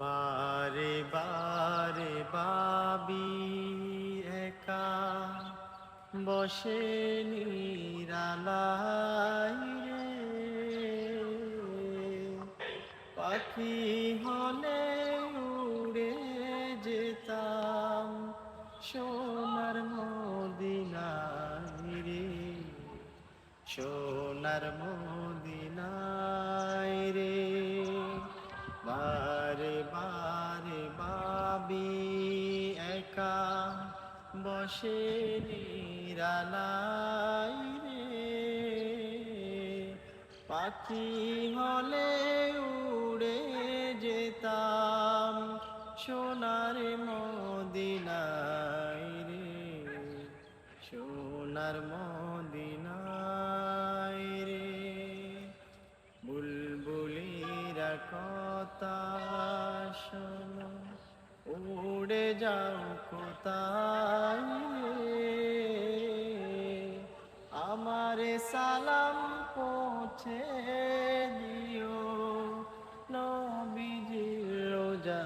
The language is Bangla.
বারে বারে ভাবি একা বসে নিরালাই রে, পাখি হলে উড়ে যেতাম সোনার মদিনায় রে, সোনার মদিনায় রে। বারে বারে ভাবি একা বসে নিরালাই রে, পাখি হলে উড়ে যেতাম সোনার মদিনায় রে, সোনার মদিনায় রে। বুলবুলিরা কথা শোনো, উড়ে যাও কোথায় আমারে সালাম পৌঁছে দিও নবীজির রোজা